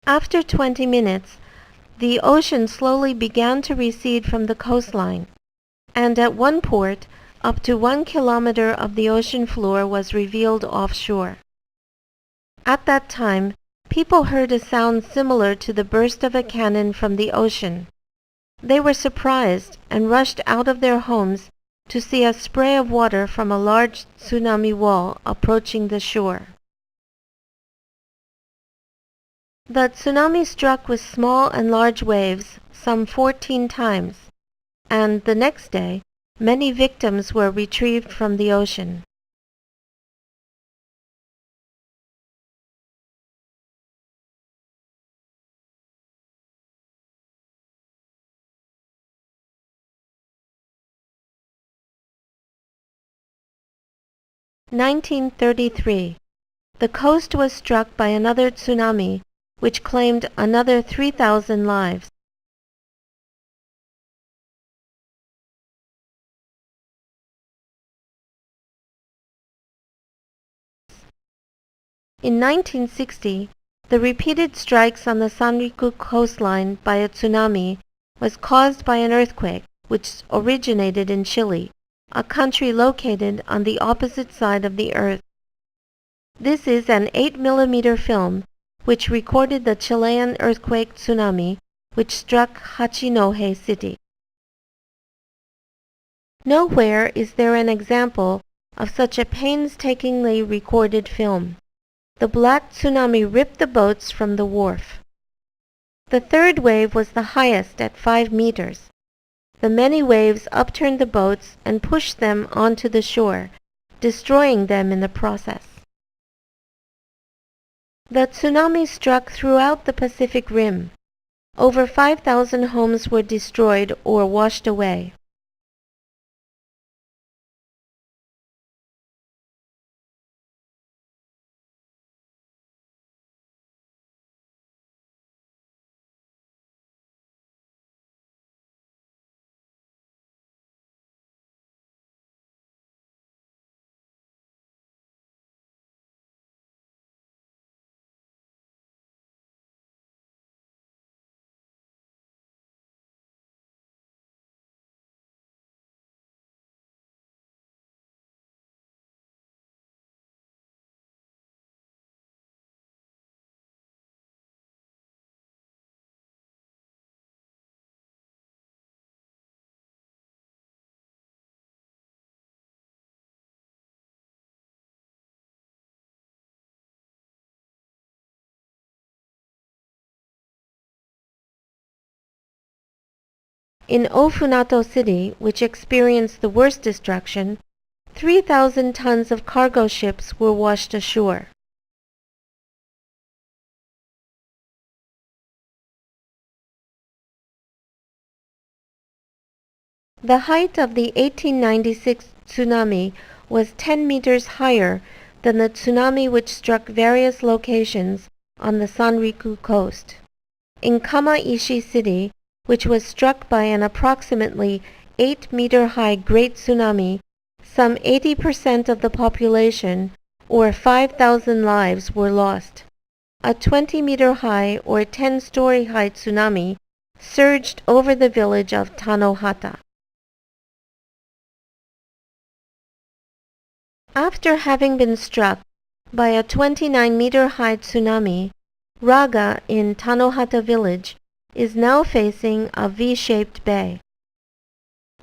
After 20 minutes, the ocean slowly began to recede from the coastline, and at one port, up to 1 kilometer of the ocean floor was revealed offshore. At that time, people heard a sound similar to the burst of a cannon from the ocean. They were surprised and rushed out of their homes to see a spray of water from a large tsunami wall approaching the shore. The tsunami struck with small and large waves some 14 times, and the next day, many victims were retrieved from the ocean. (1933) The coast was struck by another tsunami, which claimed another 3,000 lives. In 1960, the repeated strikes on the Sanriku coastline by a tsunami was caused by an earthquake which originated in Chile, a country located on the opposite side of the earth. This is an 8mm film which recorded the Chilean earthquake tsunami which struck Hachinohe City. Nowhere is there an example of such a painstakingly recorded film. The black tsunami ripped the boats from the wharf. The third wave was the highest at 5 meters. The many waves upturned the boats and pushed them onto the shore, destroying them in the process. The tsunami struck throughout the Pacific Rim. Over 5,000 homes were destroyed or washed away. In Ofunato City, which experienced the worst destruction, 3,000 tons of cargo ships were washed ashore. The height of the 1896 tsunami was 10 meters higher than the tsunami which struck various locations on the Sanriku coast. In Kamaishi City, which was struck by an approximately 8-meter-high Great Tsunami, some 80% of the population, or 5,000 lives, were lost. A 20-meter-high or 10-story-high tsunami surged over the village of Tanohata. After having been struck by a 29-meter-high tsunami, Raga in Tanohata village is now facing a V-shaped bay.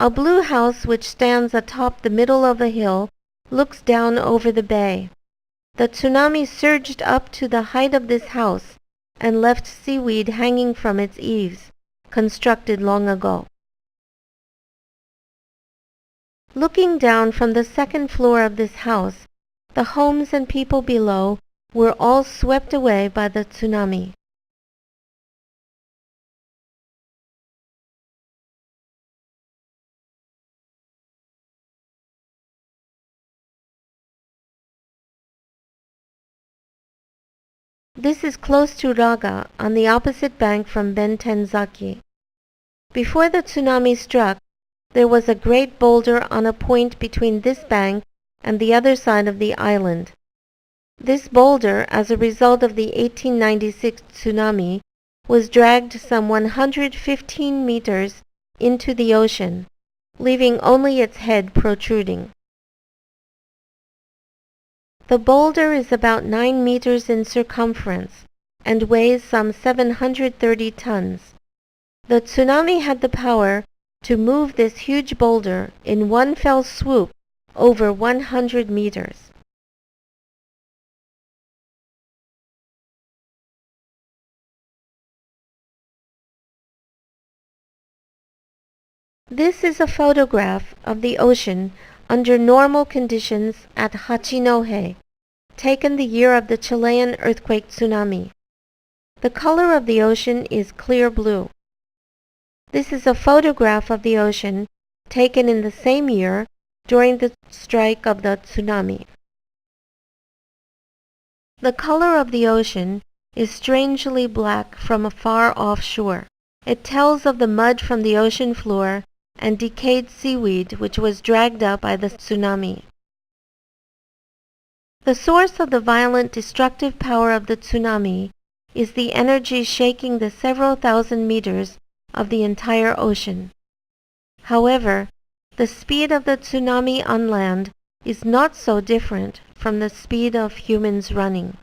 A blue house which stands atop the middle of a hill looks down over the bay. The tsunami surged up to the height of this house and left seaweed hanging from its eaves, constructed long ago. Looking down from the second floor of this house, the homes and people below were all swept away by the tsunami. This is close to Raga, on the opposite bank from Bentenzaki. Before the tsunami struck, there was a great boulder on a point between this bank and the other side of the island. This boulder, as a result of the 1896 tsunami, was dragged some 115 meters into the ocean, leaving only its head protruding. The boulder is about 9 meters in circumference and weighs some 730 tons. The tsunami had the power to move this huge boulder in one fell swoop over 100 meters. This is a photograph of the ocean under normal conditions at Hachinohe, taken the year of the Chilean earthquake tsunami. The color of the ocean is clear blue. This is a photograph of the ocean taken in the same year during the strike of the tsunami. The color of the ocean is strangely black from a far-off shore. It tells of the mud from the ocean floor and decayed seaweed which was dragged up by the tsunami. The source of the violent destructive power of the tsunami is the energy shaking the several thousand meters of the entire ocean. However, the speed of the tsunami on land is not so different from the speed of humans running.